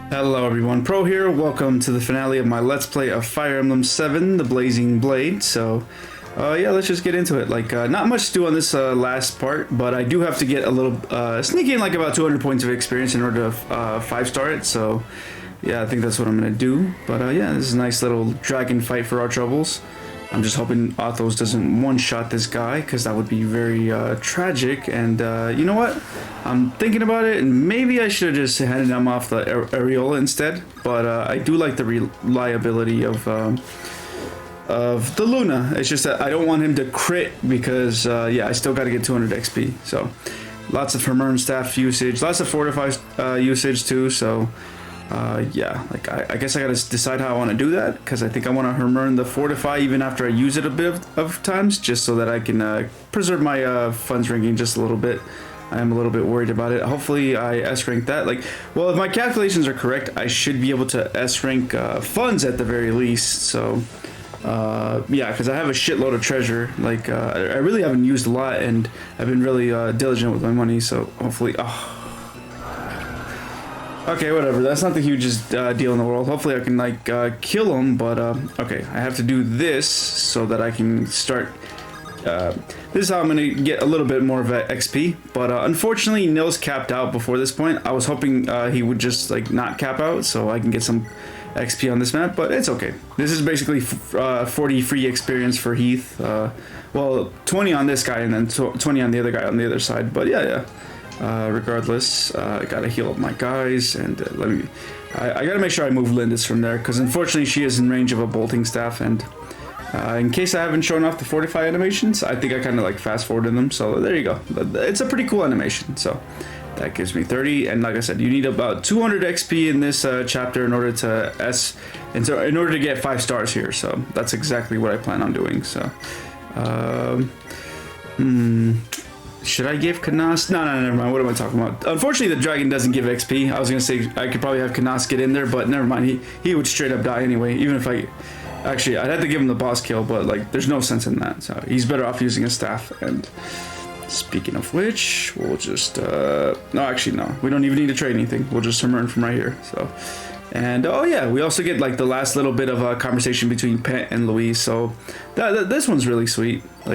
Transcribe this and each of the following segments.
Hello everyone, Pro here. Welcome to the finale of my Let's Play of Fire Emblem 7, The Blazing Blade. So, yeah, let's just get into it. Not much to do on this last part, but I do have to get a little, sneak in like about 200 points of experience in order to 5-star it. So, yeah, I think that's what I'm going to do. But, yeah, this is a nice little dragon fight for our troubles. I'm just hoping Athos doesn't one-shot this guy, because that would be very tragic. And you know what? I'm thinking about it, and maybe I should have just handed him off the Areola instead. But I do like the reliability of the Luna. It's just that I don't want him to crit because, yeah, I still got to get 200 XP. So lots of Hermern staff usage, lots of Fortify usage too. So yeah, like I guess I gotta decide how I want to do that, because I think I want to Hermern the Fortify even after I use it a bit of times, just so that I can preserve my funds ranking just a little bit. I am a little bit worried about it. Hopefully I S-rank that. Well, if my calculations are correct, I should be able to S-rank funds at the very least. So yeah, because I have a shitload of treasure. I really haven't used a lot, and I've been really diligent with my money. So hopefully, okay, whatever. That's not the hugest deal in the world. Hopefully I can kill him, but okay, I have to do this so that I can start. This is how I'm gonna get a little bit more of XP, but unfortunately Nils capped out before this point. I was hoping he would just not cap out so I can get some XP on this map, but it's okay. This is basically 40 free experience for Heath. Well, 20 on this guy and then 20 on the other guy on the other side, but yeah. Regardless, I gotta heal up my guys, and I gotta make sure I move Lindis from there, because unfortunately she is in range of a bolting staff, and in case I haven't shown off the Fortify animations, I think I kind of fast forwarded them, so there you go. It's a pretty cool animation, so that gives me 30, and like I said, you need about 200 XP in this chapter in order to in order to get 5 stars here, so that's exactly what I plan on doing. So should I give Kanas? No, never mind. What am I talking about? Unfortunately, the dragon doesn't give XP. I was gonna say I could probably have Kanas get in there, but never mind. He would straight up die anyway. Even if actually, I'd have to give him the boss kill, but there's no sense in that. So he's better off using a staff. And speaking of which, we'll just no, actually no. We don't even need to trade anything. We'll just Hermern from right here. So. And oh yeah, we also get the last little bit of a conversation between Pent and Louise. So this one's really sweet. Oh,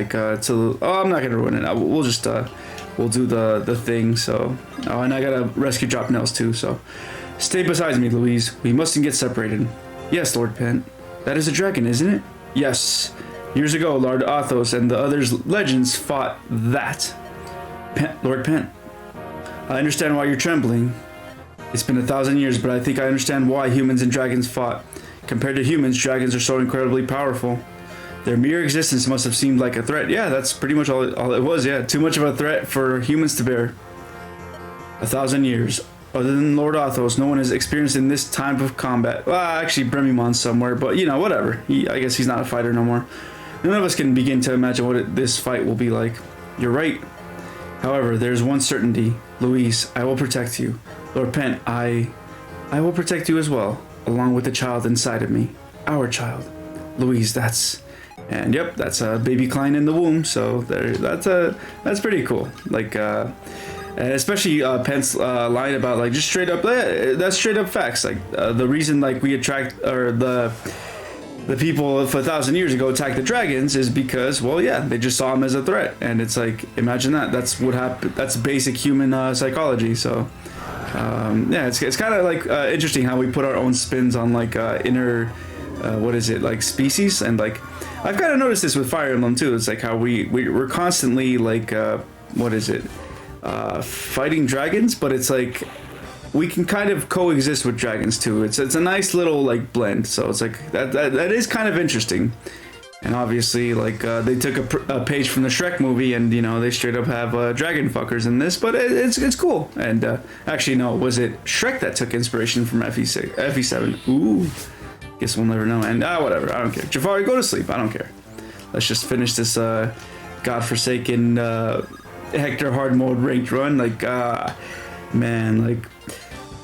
I'm not gonna ruin it. We'll just we'll do the thing. So and I gotta rescue drop Nels too. So stay beside me, Louise. We mustn't get separated. Yes, Lord Pent. That is a dragon, isn't it? Yes. Years ago, Lord Athos and the others legends fought that. Lord Pent. I understand why you're trembling. It's been 1,000 years, but I think I understand why humans and dragons fought. Compared to humans, dragons are so incredibly powerful. Their mere existence must have seemed like a threat. Yeah, that's pretty much all it was, yeah. Too much of a threat for humans to bear. 1,000 years. Other than Lord Athos, no one has experienced in this type of combat. Well, actually, Bremimon's somewhere, but whatever. I guess he's not a fighter no more. None of us can begin to imagine what this fight will be like. You're right. However, there's one certainty. Louise, I will protect you. Lord Pent, I will protect you as well, along with the child inside of me. Our child. Louise, and yep, that's a baby Klein in the womb, so that's pretty cool. And especially Pent's line about just straight up, that's straight up facts. The reason we attract, or the people for 1,000 years ago attacked the dragons is because, well, yeah, they just saw them as a threat, and it's imagine that. That's what happened. That's basic human psychology. So yeah, it's kind of interesting how we put our own spins on inner what is it, species, and I've kind of noticed this with Fire Emblem too. It's how we're constantly what is it, fighting dragons, but it's we can kind of coexist with dragons too. It's a nice little blend. So it's that is kind of interesting. And obviously, they took a page from the Shrek movie, and they straight up have dragon fuckers in this, but it's cool. And actually, no, was it Shrek that took inspiration from FE7? Ooh, guess we'll never know. And whatever, I don't care. Jafari, go to sleep. I don't care. Let's just finish this godforsaken Hector hard mode ranked run. Man,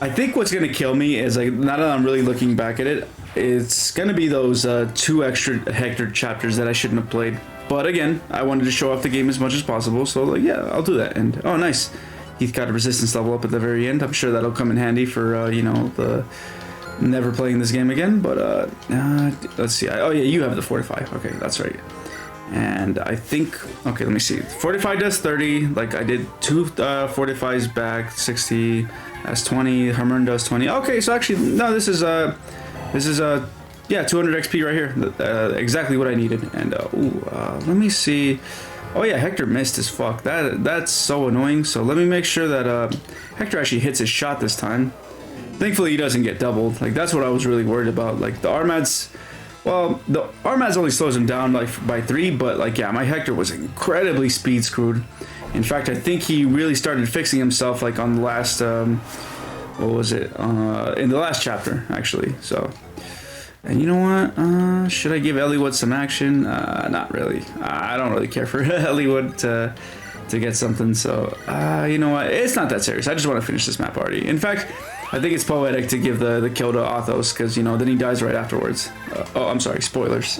I think what's gonna kill me is now that I'm really looking back at it, it's gonna be those 2 extra Hector chapters that I shouldn't have played. But again, I wanted to show off the game as much as possible, so yeah, I'll do that. And oh, nice, Heath got a resistance level up at the very end. I'm sure that'll come in handy for, you know, the never playing this game again. But let's see. Oh, yeah, you have the fortify. Okay, that's right. And I think, okay, let me see. Fortify does 30. Like, I did 2 fortifies back, 60. That's 20. Hermern does 20. Okay, so actually, no, this is yeah, 200 XP right here. Exactly what I needed. And let me see. Oh yeah, Hector missed as fuck. That's so annoying. So let me make sure that Hector actually hits his shot this time. Thankfully, he doesn't get doubled. Like, that's what I was really worried about. Like, the Armads, well, the Armads only slows him down like by 3, but like, yeah, my Hector was incredibly speed screwed. In fact, I think he really started fixing himself like on the last, what was it? In the last chapter, actually. So, and you know what? Should I give Eliwood some action? Not really. I don't really care for Eliwood to get something. So, you know what? It's not that serious. I just want to finish this map already. In fact, I think it's poetic to give the kill to Athos because, you know, then he dies right afterwards. Oh, I'm sorry. Spoilers.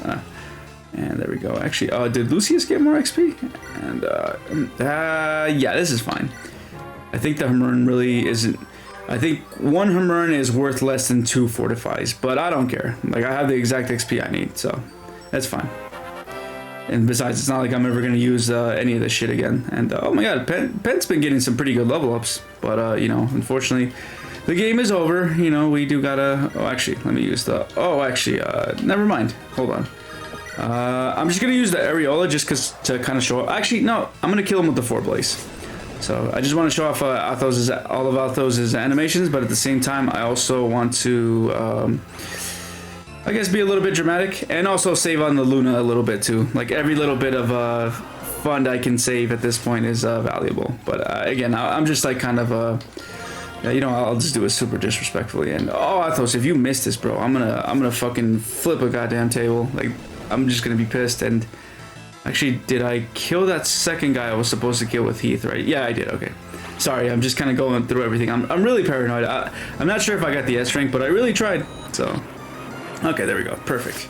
And there we go. Actually, did Lucius get more XP? And yeah, this is fine. I think the Hermern really isn't. I think 1 Hermern is worth less than 2 fortifies, but I don't care. Like, I have the exact XP I need, so that's fine. And besides, it's not like I'm ever gonna use any of this shit again. And oh my god, Pen's been getting some pretty good level ups, but you know, unfortunately, the game is over. You know, we do gotta. Oh, actually, let me use the. Oh, actually, never mind. Hold on. I'm just gonna use the Areola just cause to kind of show. Actually, no, I'm gonna kill him with the 4 Blaze. So I just want to show off all of Athos' animations, but at the same time, I also want to, I guess, be a little bit dramatic and also save on the Luna a little bit too. Like, every little bit of fund I can save at this point is valuable. But again, I'm just like kind of you know, I'll just do it super disrespectfully. And oh, Athos, if you missed this, bro, I'm gonna fucking flip a goddamn table. Like, I'm just gonna be pissed. And actually, did I kill that second guy I was supposed to kill with Heath, right? Yeah, I did, okay. Sorry, I'm just kind of going through everything. I'm really paranoid. I'm not sure if I got the S rank, but I really tried, so. Okay, there we go, perfect.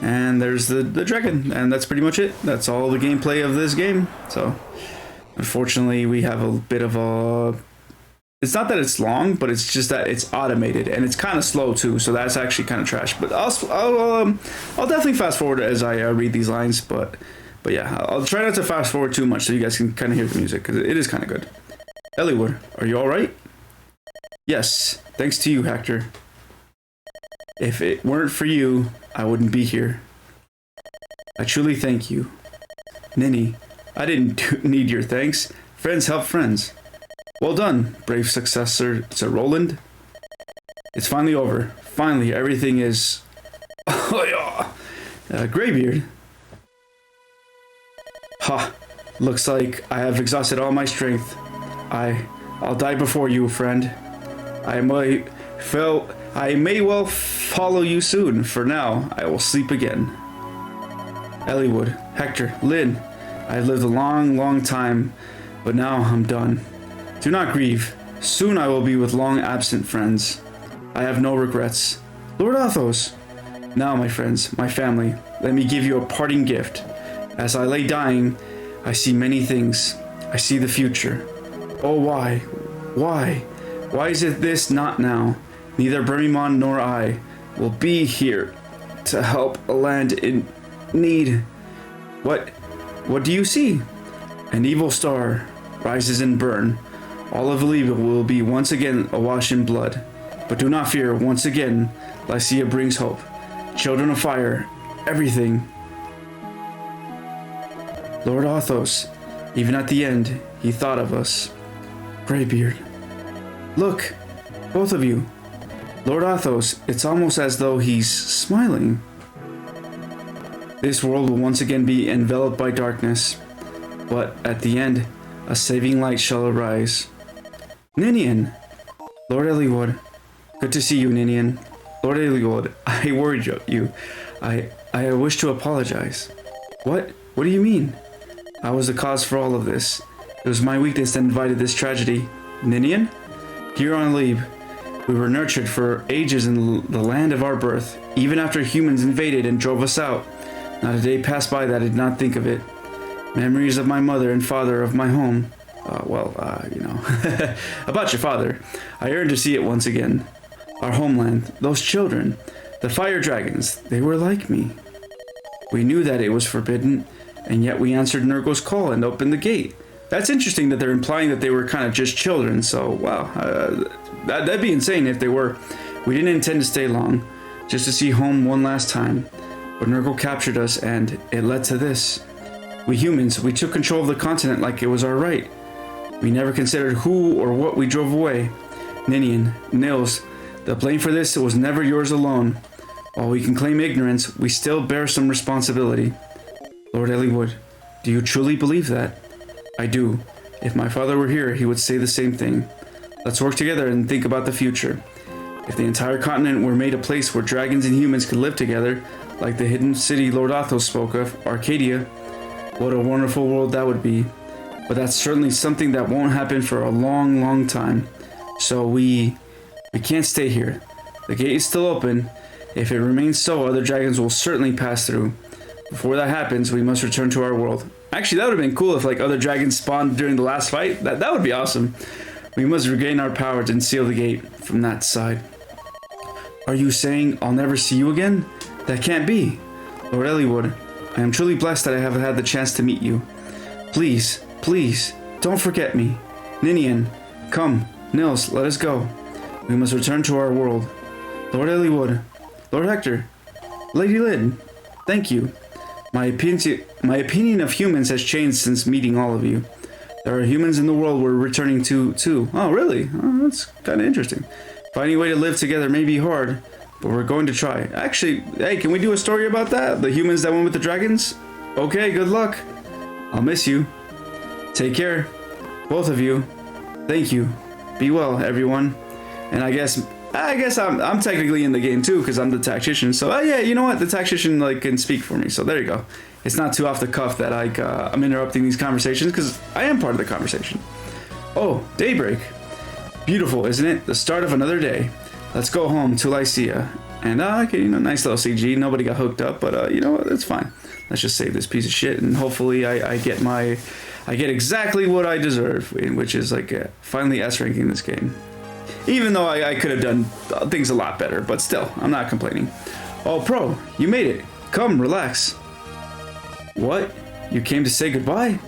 And there's the dragon, and that's pretty much it. That's all the gameplay of this game, so. Unfortunately, we have a bit of a... It's not that it's long, but it's just that it's automated, and it's kind of slow too, so that's actually kind of trash. But I'll definitely fast forward as I read these lines, but yeah, I'll try not to fast forward too much so you guys can kind of hear the music, because it is kind of good. Eliwood, are you alright? Yes, thanks to you, Hector. If it weren't for you, I wouldn't be here. I truly thank you. Ninny, I didn't need your thanks. Friends help friends. Well done, brave successor to Roland. It's finally over. Finally, everything is... Oh, yeah. Greybeard. Ha! Looks like I have exhausted all my strength. I'll die before you, friend. I may well follow you soon. For now, I will sleep again. Eliwood, Hector, Lynn. I've lived a long, long time, but now I'm done. Do not grieve. Soon I will be with long-absent friends. I have no regrets. Lord Athos. Now, my friends, my family, let me give you a parting gift. As I lay dying, I see many things. I see the future. Oh, why? Why? Why is it this not now? Neither Brimimon nor I will be here to help a land in need. What do you see? An evil star rises and burn. All of Libya will be once again awash in blood. But do not fear, once again, Lycia brings hope. Children of fire, everything. Lord Athos, even at the end, he thought of us. Greybeard. Look, both of you. Lord Athos, it's almost as though he's smiling. This world will once again be enveloped by darkness, but at the end, a saving light shall arise. Ninian! Lord Eliwood. Good to see you, Ninian. Lord Eliwood, I worried you. I wish to apologize. What? What do you mean? I was the cause for all of this. It was my weakness that invited this tragedy. Ninian? Here on Lib, we were nurtured for ages in the land of our birth, even after humans invaded and drove us out. Not a day passed by that I did not think of it. Memories of my mother and father, of my home. You know, about your father. I yearned to see it once again. Our homeland, those children, the fire dragons, they were like me. We knew that it was forbidden, and yet we answered Nurgle's call and opened the gate. That's interesting that they're implying that they were kind of just children, so wow. That'd be insane if they were. We didn't intend to stay long, just to see home one last time. But Nurgle captured us, and it led to this. We humans, we took control of the continent like it was our right. We never considered who or what we drove away. Ninian, Nils, the blame for this was never yours alone. While we can claim ignorance, we still bear some responsibility. Lord Eliwood, do you truly believe that? I do. If my father were here, he would say the same thing. Let's work together and think about the future. If the entire continent were made a place where dragons and humans could live together, like the hidden city Lord Athos spoke of, Arcadia, what a wonderful world that would be. But that's certainly something that won't happen for a long, long time. So we can't stay here. The gate is still open. If it remains so, other dragons will certainly pass through. Before that happens, we must return to our world. Actually, that would have been cool if like other dragons spawned during the last fight. That would be awesome. We must regain our powers and seal the gate from that side. Are you saying I'll never see you again? That can't be. Lord Eliwood, I am truly blessed that I have had the chance to meet you. Please, please, don't forget me. Ninian, come. Nils, let us go. We must return to our world. Lord Eliwood, Lord Hector, Lady Lyd, thank you. My opinion of humans has changed since meeting all of you. There are humans in the world we're returning to, too. Oh, really? Oh, that's kind of interesting. Finding a way to live together may be hard, but we're going to try. Actually, hey, can we do a story about that? The humans that went with the dragons? Okay, good luck. I'll miss you. Take care, both of you. Thank you. Be well, everyone. And I guess I'm technically in the game too because I'm the tactician. So yeah, you know what? The tactician like can speak for me. So there you go. It's not too off the cuff that I'm interrupting these conversations because I am part of the conversation. Oh, daybreak. Beautiful, isn't it? The start of another day. Let's go home to Lycia. And okay, you know, nice little CG. Nobody got hooked up, but you know what? That's fine. Let's just save this piece of shit, and hopefully I get exactly what I deserve, which is like finally S ranking this game. Even though I could have done things a lot better, but still, I'm not complaining. Oh, Proe, you made it. Come, relax. What? You came to say goodbye?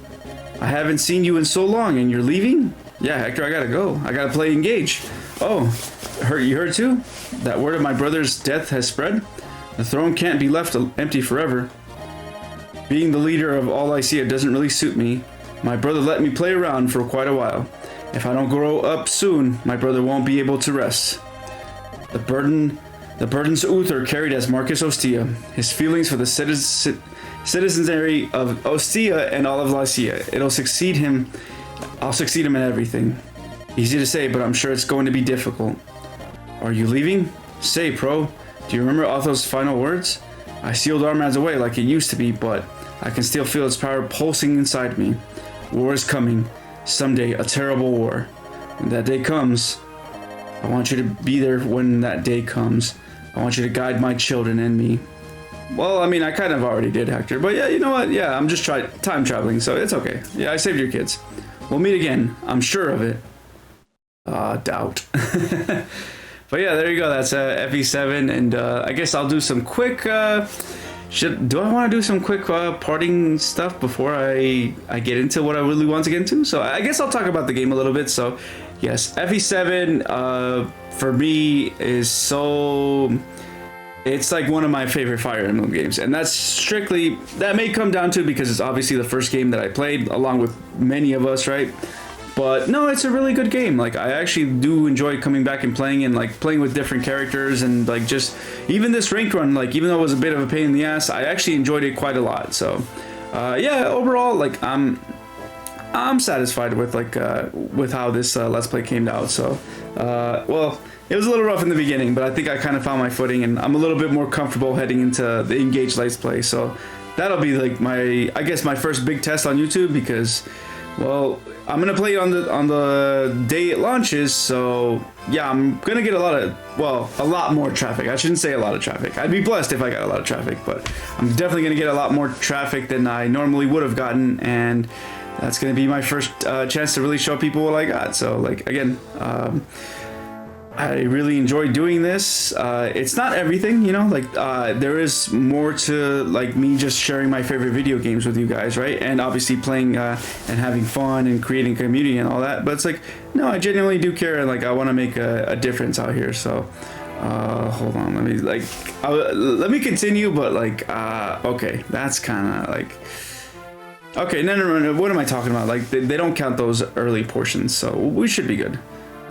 I haven't seen you in so long, and you're leaving? Yeah, Hector, I gotta go. I gotta play Engage. Oh, you heard too? That word of my brother's death has spread? The throne can't be left empty forever. Being the leader of all Lycia doesn't really suit me. My brother let me play around for quite a while. If I don't grow up soon, my brother won't be able to rest. The burdens Uther carried as Marcus Ostia. His feelings for the citizenry of Ostia and all of Lycia. I'll succeed him in everything. Easy to say, but I'm sure it's going to be difficult. Are you leaving? Say, Proe, do you remember Otho's final words? I sealed Armad's away like it used to be, but I can still feel its power pulsing inside me. War is coming. Someday, a terrible war. When that day comes, I want you to be there when that day comes. I want you to guide my children and me. Well, I mean, I kind of already did, Hector, but yeah, you know what? Yeah, I'm just time traveling, so it's okay. Yeah, I saved your kids. We'll meet again. I'm sure of it. Doubt. But yeah, there you go. That's FE7, and I guess I'll do some quick... do I want to do some quick parting stuff before I get into what I really want to get into? So I guess I'll talk about the game a little bit. So yes, FE7 for me is so... It's like one of my favorite Fire Emblem games, and that may come down to because it's obviously the first game that I played along with many of us, right? But no, it's a really good game. Like, I actually do enjoy coming back and playing with different characters, and like just even this ranked run, like even though it was a bit of a pain in the ass, I actually enjoyed it quite a lot. So yeah, overall, like I'm satisfied with with how this Let's Play came out. So well, it was a little rough in the beginning, but I think I kind of found my footing, and I'm a little bit more comfortable heading into the Engage Let's Play. So that'll be like I guess my first big test on YouTube, because, well, I'm gonna play it on the day it launches. So yeah, I'm gonna get a lot more traffic. I shouldn't say a lot of traffic. I'd be blessed if I got a lot of traffic, but I'm definitely gonna get a lot more traffic than I normally would have gotten. And that's gonna be my first chance to really show people what I got. So like again, I really enjoy doing this. It's not everything, you know, like there is more to like me just sharing my favorite video games with you guys, right? And obviously playing and having fun and creating community and all that. But it's like, no, I genuinely do care, and like I want to make a difference out here. So hold on, let me continue. But like okay, that's kind of like, okay, no, what am I talking about? Like they don't count those early portions, so we should be good.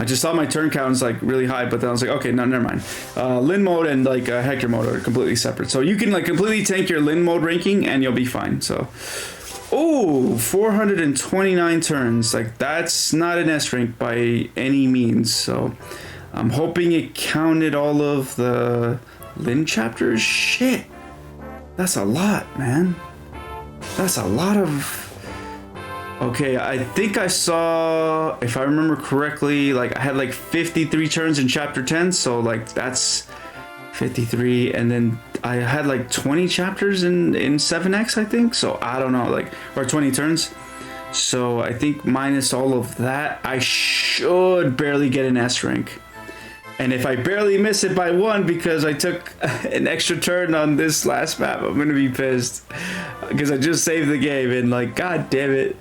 I just saw my turn count is like really high, but then I was like, okay, no, never mind. Lin mode and like Hector mode are completely separate. So you can like completely tank your Lin mode ranking and you'll be fine. So, oh, 429 turns. Like that's not an S rank by any means. So I'm hoping it counted all of the Lin chapters. Shit, that's a lot, man. That's a lot of... Okay, I think I saw, if I remember correctly, like I had like 53 turns in chapter 10, so like that's 53, and then I had like 20 chapters in 7X, I think, so I don't know, like, or 20 turns. So I think minus all of that, I should barely get an S rank. And if I barely miss it by one because I took an extra turn on this last map, I'm gonna be pissed. Because I just saved the game and like, god damn it.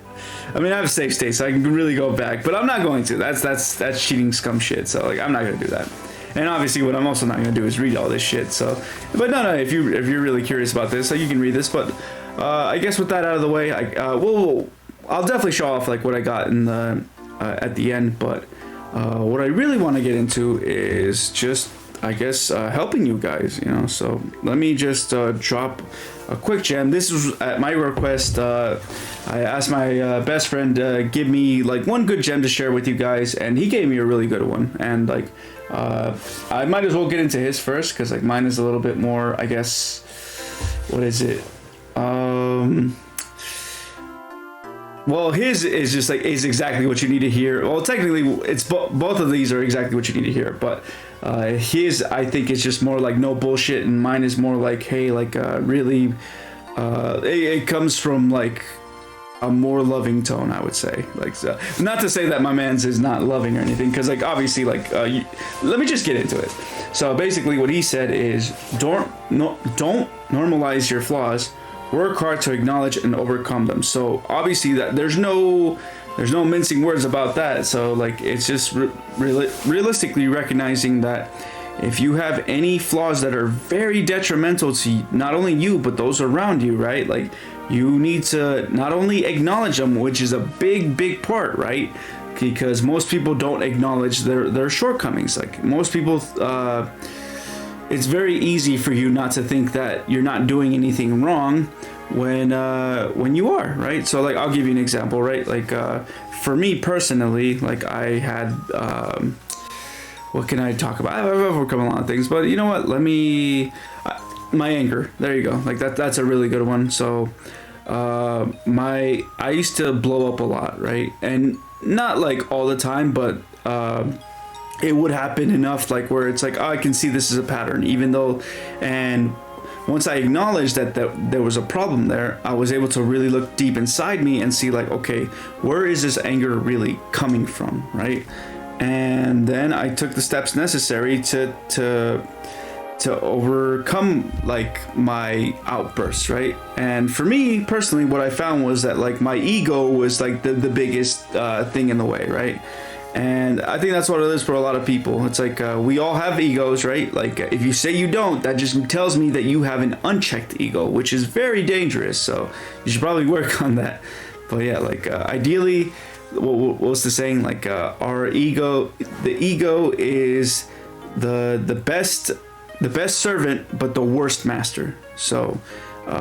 I mean, I have a save state, so I can really go back, but I'm not going to. That's cheating scum shit. So like, I'm not gonna do that. And obviously, what I'm also not gonna do is read all this shit. So, but no, if you're really curious about this, so you can read this. But I guess with that out of the way, I'll definitely show off like what I got in the at the end. But what I really want to get into is just, I guess, helping you guys. You know, so let me just drop a quick gem. This was at my request. I asked my best friend to give me like one good gem to share with you guys, and he gave me a really good one. And like, I might as well get into his first because like mine is a little bit more, I guess. What is it? Well, his is just like is exactly what you need to hear. Well, technically, it's both of these are exactly what you need to hear, but his I think is just more like no bullshit, and mine is more like, hey, like really, it comes from like a more loving tone, I would say. Like, so, not to say that my man's is not loving or anything, because like obviously like let me just get into it. So basically, what he said is don't normalize your flaws. Work hard to acknowledge and overcome them. So obviously that there's no mincing words about that. So like it's just realistically recognizing that if you have any flaws that are very detrimental to not only you but those around you, right? Like you need to not only acknowledge them, which is a big part, right? Because most people don't acknowledge their shortcomings. Like most people, it's very easy for you not to think that you're not doing anything wrong when you are, right? So like I'll give you an example, right? Like for me personally, like I had what can I talk about? I've overcome a lot of things, but you know what? Let me my anger. There you go. Like that's a really good one. So I used to blow up a lot, right? And not like all the time, but it would happen enough like where it's like, oh, I can see this is a pattern, even though, and once I acknowledged that there was a problem there, I was able to really look deep inside me and see like, okay, where is this anger really coming from, right? And then I took the steps necessary to overcome like my outbursts, right? And for me personally, what I found was that like my ego was like the biggest thing in the way, right? And I think that's what it is for a lot of people. It's like we all have egos, right? Like if you say you don't, that just tells me that you have an unchecked ego, which is very dangerous. So you should probably work on that. But yeah, like ideally, what's the saying? Like our ego, the ego is the best servant, but the worst master. So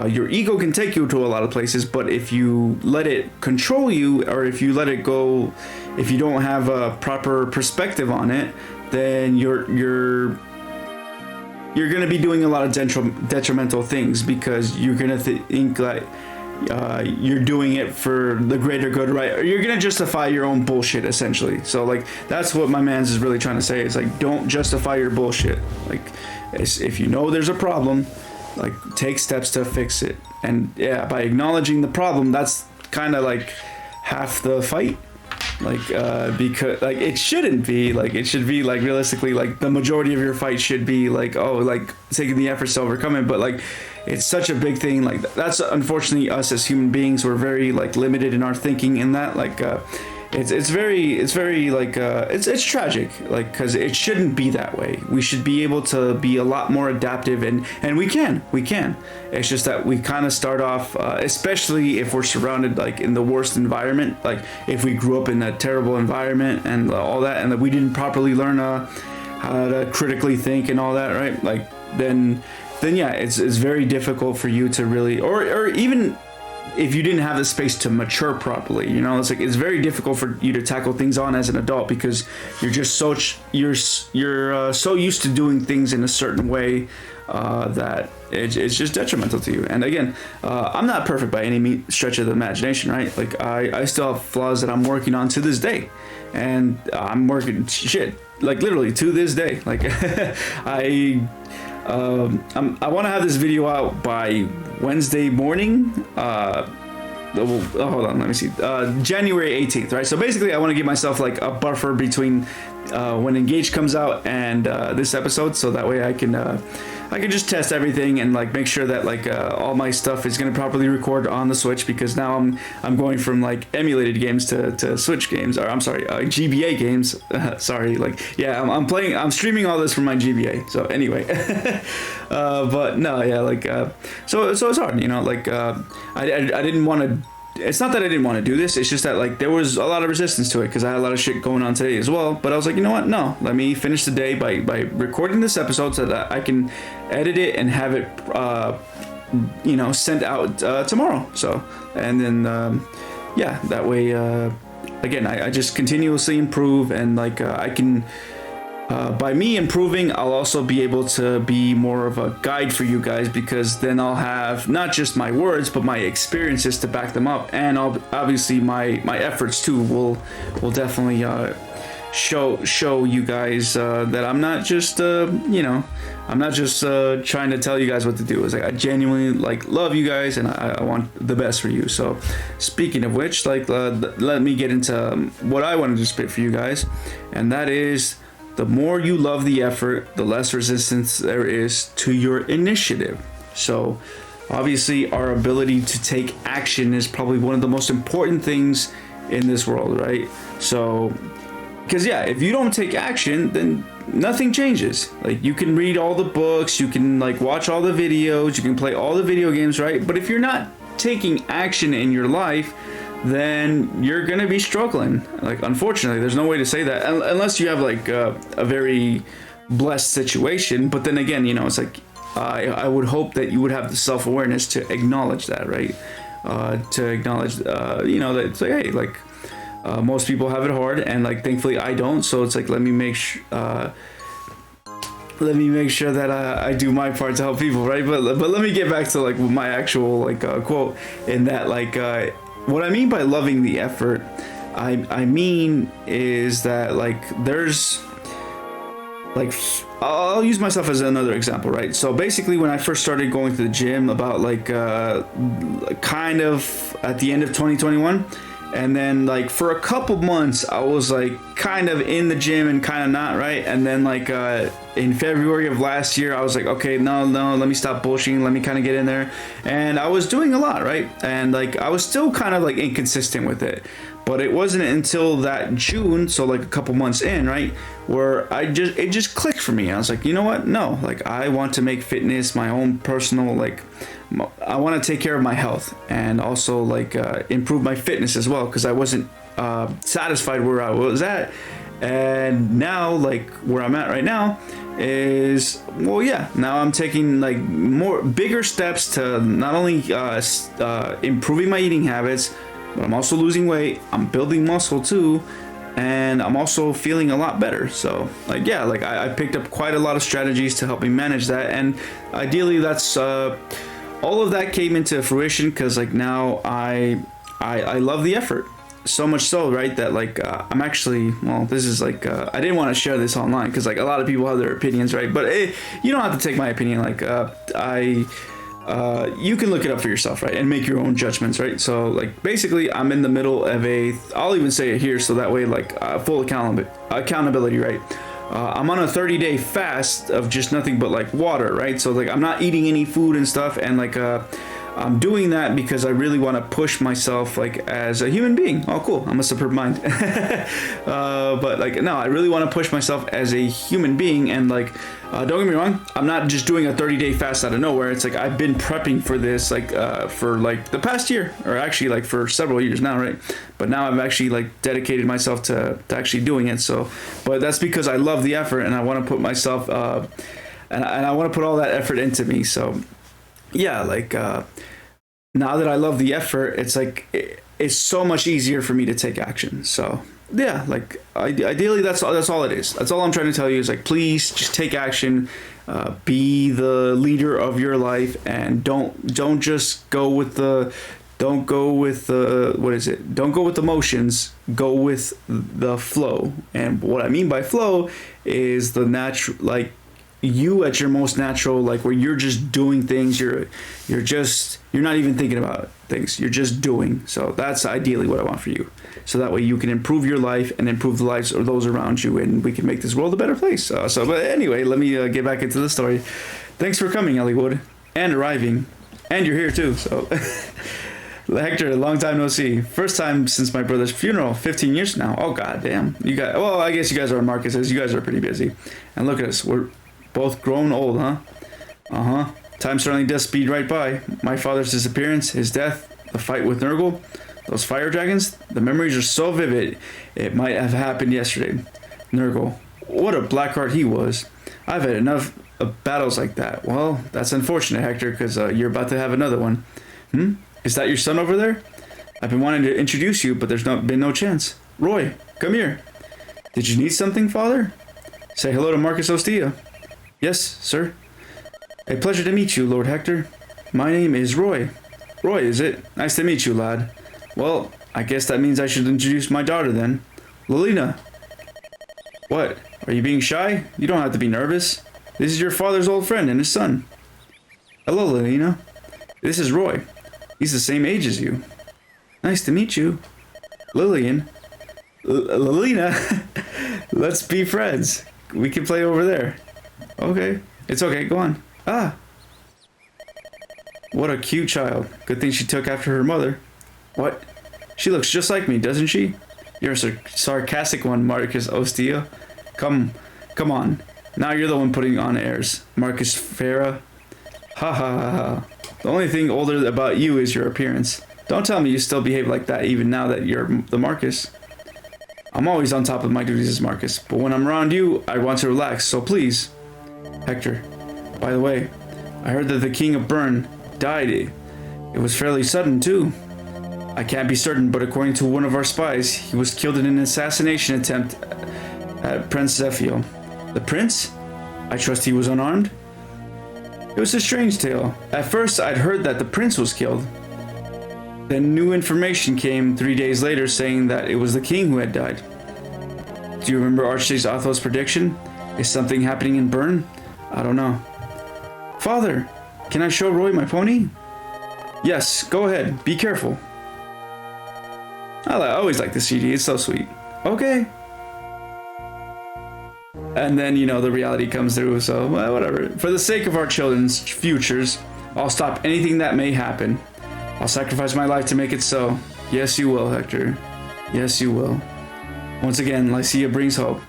your ego can take you to a lot of places, but if you let it control you, or if you let it go, if you don't have a proper perspective on it, then you're gonna be doing a lot of detrimental things, because you're gonna think like you're doing it for the greater good, right? Or you're gonna justify your own bullshit, essentially. So like that's what my man's is really trying to say. It's like, don't justify your bullshit. Like if you know there's a problem, like take steps to fix it. And yeah, by acknowledging the problem, that's kind of like half the fight. Like because like it shouldn't be like, it should be like realistically like the majority of your fight should be like, oh, like taking the efforts to overcome it, but like it's such a big thing. Like that's unfortunately us as human beings, we're very like limited in our thinking in that. Like it's very like it's tragic, like, because it shouldn't be that way. We should be able to be a lot more adaptive, and we can. It's just that we kind of start off, especially if we're surrounded like in the worst environment, like if we grew up in a terrible environment and all that, and that we didn't properly learn how to critically think and all that, right? Like then yeah, it's very difficult for you to really, or even if you didn't have the space to mature properly, you know, it's like it's very difficult for you to tackle things on as an adult, because you're just you're so used to doing things in a certain way that it's just detrimental to you. And again, I'm not perfect by any stretch of the imagination, right? Like I still have flaws that I'm working on to this day, and I'm working like literally to this day. Like I want to have this video out by Wednesday morning. Hold on, let me see. January 18th, right? So basically, I want to give myself like a buffer between when Engage comes out and this episode, so that way I can just test everything and like make sure that like all my stuff is going to properly record on the Switch, because now I'm going from like emulated games to Switch games, or I'm sorry, GBA games. Sorry, like yeah, I'm streaming all this from my GBA. So anyway, but no, yeah, like so it's hard, you know, like I didn't want to. It's not that I didn't want to do this, it's just that like there was a lot of resistance to it because I had a lot of shit going on today as well. But I was like, you know what, no, let me finish the day by recording this episode so that I can edit it and have it you know, sent out tomorrow. So, and then yeah, that way again I just continuously improve, and like I can by me improving, I'll also be able to be more of a guide for you guys, because then I'll have not just my words but my experiences to back them up, and obviously my efforts too will definitely show you guys that I'm not just you know, I'm not just trying to tell you guys what to do. It's like I genuinely like love you guys, and I want the best for you. So speaking of which, like let me get into what I wanted to spit for you guys, and that is, the more you love the effort, the less resistance there is to your initiative. So obviously our ability to take action is probably one of the most important things in this world, right? So, because yeah, if you don't take action, then nothing changes. Like you can read all the books, you can like watch all the videos, you can play all the video games, right? But if you're not taking action in your life, then you're gonna be struggling. Like unfortunately, there's no way to say that unless you have like a very blessed situation. But then again, you know, it's like I would hope that you would have the self-awareness to acknowledge that, right? To acknowledge you know, that it's like, hey, like most people have it hard, and like thankfully I don't. So it's like let me make sure that I do my part to help people, right? But let me get back to like my actual like quote in that, like what I mean by loving the effort, I mean is that like there's like, I'll use myself as another example, right? So basically when I first started going to the gym about like kind of at the end of 2021, and then like for a couple months I was like kind of in the gym and kind of not, right? And then like in February of last year I was like, okay, no, let me stop bullshitting, let me kind of get in there. And I was doing a lot, right? And like I was still kind of like inconsistent with it, but it wasn't until that June, so like a couple months in, right, where it just clicked for me. I was like, you know what, no, like I want to make fitness my own personal, like I want to take care of my health, and also like improve my fitness as well, because I wasn't satisfied where I was at. And now like where I'm at right now is, well, yeah, now I'm taking like bigger steps to not only improving my eating habits, but I'm also losing weight, I'm building muscle too, and I'm also feeling a lot better. So like yeah, like I picked up quite a lot of strategies to help me manage that, and ideally that's all of that came into fruition, because like now I love the effort so much, so right that like I'm actually, well, this is like I didn't want to share this online because like a lot of people have their opinions, right? But you don't have to take my opinion. Like you can look it up for yourself, right, and make your own judgments, right? So like basically I'm in the middle of I'll even say it here so that way like full accountability, right? I'm on a 30-day fast of just nothing but like water, right? So like I'm not eating any food and stuff, and like I'm doing that because I really want to push myself like as a human being. Oh, cool. I'm a superb mind. But like, no, I really want to push myself as a human being. And like, don't get me wrong, I'm not just doing a 30-day fast out of nowhere. It's like I've been prepping for this like for like the past year, or actually like for several years now, right? But now I've actually like dedicated myself to actually doing it. So, but that's because I love the effort and I want to put myself and I want to put all that effort into me. So yeah, like now that I love the effort, it's like it's so much easier for me to take action. So yeah, like ideally that's all it is. That's all I'm trying to tell you is like, please just take action, be the leader of your life, and don't just go with the don't go with the don't go with the motions, go with the flow. And what I mean by flow is the natural, like you at your most natural, like where you're just doing things, you're not even thinking about things, you're just doing. So that's ideally what I want for you, so that way you can improve your life and improve the lives of those around you, and we can make this world a better place. But anyway, let me get back into the story. Thanks for coming, Elliewood, and arriving, and you're here too. So Hector, long time no see. First time since my brother's funeral, 15 years now. Oh god damn. Well, I guess you guys are Marcus's. You guys are pretty busy. And look at us, we're both grown old, huh? Uh-huh. Time certainly does speed right by. My father's disappearance, his death, the fight with Nurgle, those fire dragons, the memories are so vivid, it might have happened yesterday. Nurgle, what a blackheart he was. I've had enough of battles like that. Well, that's unfortunate, Hector, because you're about to have another one. Is that your son over there? I've been wanting to introduce you, but there's been no chance. Roy, come here. Did you need something, father? Say hello to Marcus Ostia. Yes, sir. A pleasure to meet you, Lord Hector. My name is Roy. Roy, is it? Nice to meet you, lad. Well, I guess that means I should introduce my daughter then. Lilina. What? Are you being shy? You don't have to be nervous. This is your father's old friend and his son. Hello, Lilina. This is Roy. He's the same age as you. Nice to meet you. Lillian. Lilina. Let's be friends. We can play over there. Okay. It's okay. Go on. Ah. What a cute child. Good thing she took after her mother. What? She looks just like me, doesn't she? You're a sarcastic one, Marcus Ostia. Come on. Now you're the one putting on airs. Marcus Farah. Ha ha ha ha. The only thing older about you is your appearance. Don't tell me you still behave like that even now that you're the Marcus. I'm always on top of my duties as Marcus, but when I'm around you, I want to relax, so please. Hector, by the way, I heard that the King of Bern died. It was fairly sudden, too. I can't be certain, but according to one of our spies, he was killed in an assassination attempt at Prince Zephiel. The prince? I trust he was unarmed? It was a strange tale. At first, I'd heard that the prince was killed. Then new information came 3 days later saying that it was the king who had died. Do you remember Archduke Otho's prediction? Is something happening in Bern? I don't know. Father, can I show Roy my pony? Yes, go ahead. Be careful. I always like the CD. It's so sweet. Okay. And then, the reality comes through, so whatever. For the sake of our children's futures, I'll stop anything that may happen. I'll sacrifice my life to make it so. Yes, you will, Hector. Yes, you will. Once again, Lycia brings hope.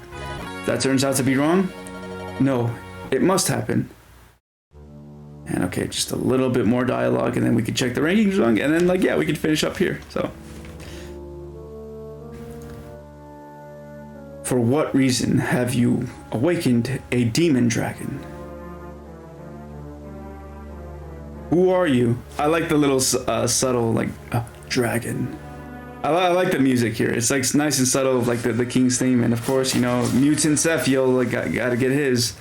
If that turns out to be wrong, no, it must happen. And okay, just a little bit more dialogue, and then we can check the rankings wrong, and then, we can finish up here, so. For what reason have you awakened a demon dragon? Who are you? I like the little subtle, dragon. I like the music here. It's nice and subtle, like the king's theme, and of course, Mutant Zephiel, gotta get his.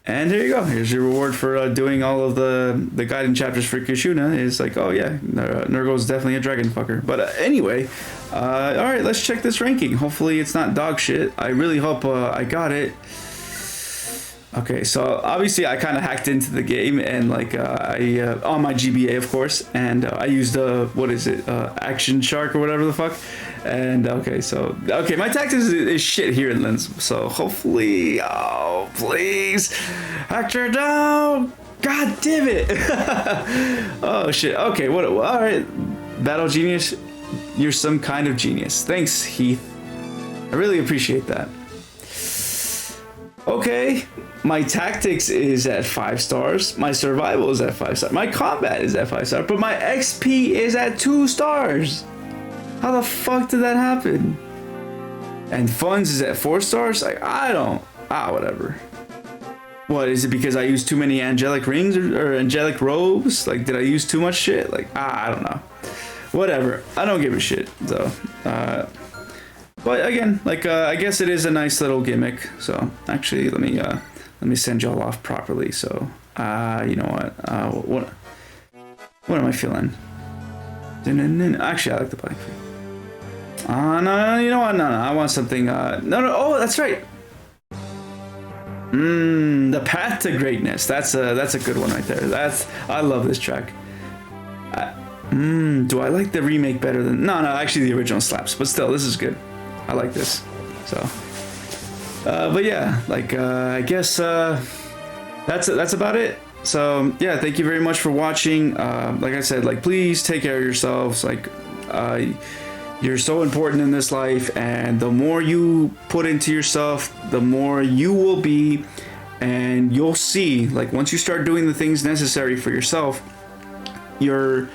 And here you go. Here's your reward for doing all of the guiding chapters for Kishuna. Is oh yeah, Nurgle's definitely a dragon fucker. But anyway, all right, let's check this ranking. Hopefully it's not dog shit. I really hope I got it. Okay, so obviously I kind of hacked into the game and like I on my GBA of course, and I used what is it, Action Shark or whatever the fuck, and okay, so okay, my tactics is shit here in Lens, so hopefully, oh please, Hector, no, god damn it, oh shit, okay, what, all right, Battle Genius, you're some kind of genius, thanks Heath, I really appreciate that. Okay, my tactics is at 5 stars, my survival is at 5 stars, my combat is at 5 stars, but my XP is at 2 stars. How the fuck did that happen? And funds is at 4 stars? Like, I don't, whatever. What, is it because I used too many angelic rings or angelic robes? Like, did I use too much shit? Like, I don't know. Whatever, I don't give a shit, so, but again, like I guess it is a nice little gimmick. So actually, let me send y'all off properly. So you know what? What am I feeling? Actually, I like the blank. No, you know what? No, I want something. No. Oh, that's right. The Path to Greatness. That's a good one right there. I love this track. Do I like the remake better than? No, actually the original slaps. But still, this is good. I like this, so but yeah, like I guess that's about it. So yeah, thank you very much for watching. Like I said, like please take care of yourselves. Like you're so important in this life, and the more you put into yourself, the more you will be, and you'll see, like once you start doing the things necessary for yourself, your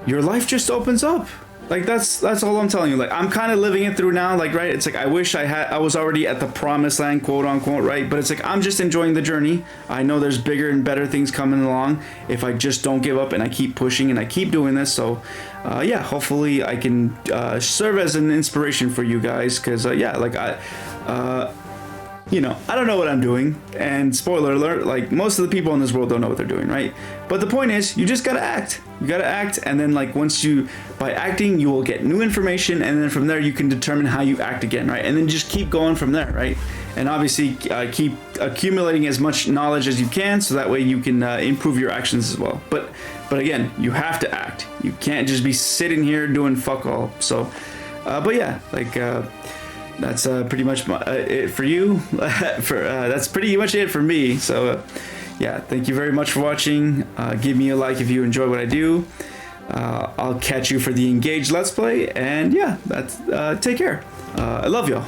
life just opens up. Like that's all I'm telling you. Like I'm kind of living it through now, like right, it's like I wish I was already at the promised land, quote unquote, right? But it's like I'm just enjoying the journey. I know there's bigger and better things coming along if I just don't give up and I keep pushing and I keep doing this. So yeah, hopefully I can serve as an inspiration for you guys, because yeah, like you know, I don't know what I'm doing, and spoiler alert, like most of the people in this world don't know what they're doing, right? But the point is, you just gotta act. You gotta act, and then like by acting, you will get new information, and then from there you can determine how you act again, right? And then just keep going from there, right? And obviously keep accumulating as much knowledge as you can, so that way you can improve your actions as well. But again, you have to act. You can't just be sitting here doing fuck all. So, but yeah, like. That's pretty much it for you. That's pretty much it for me. So yeah, thank you very much for watching. Give me a like if you enjoy what I do. I'll catch you for the Engaged Let's Play, and yeah, that's take care. I love y'all.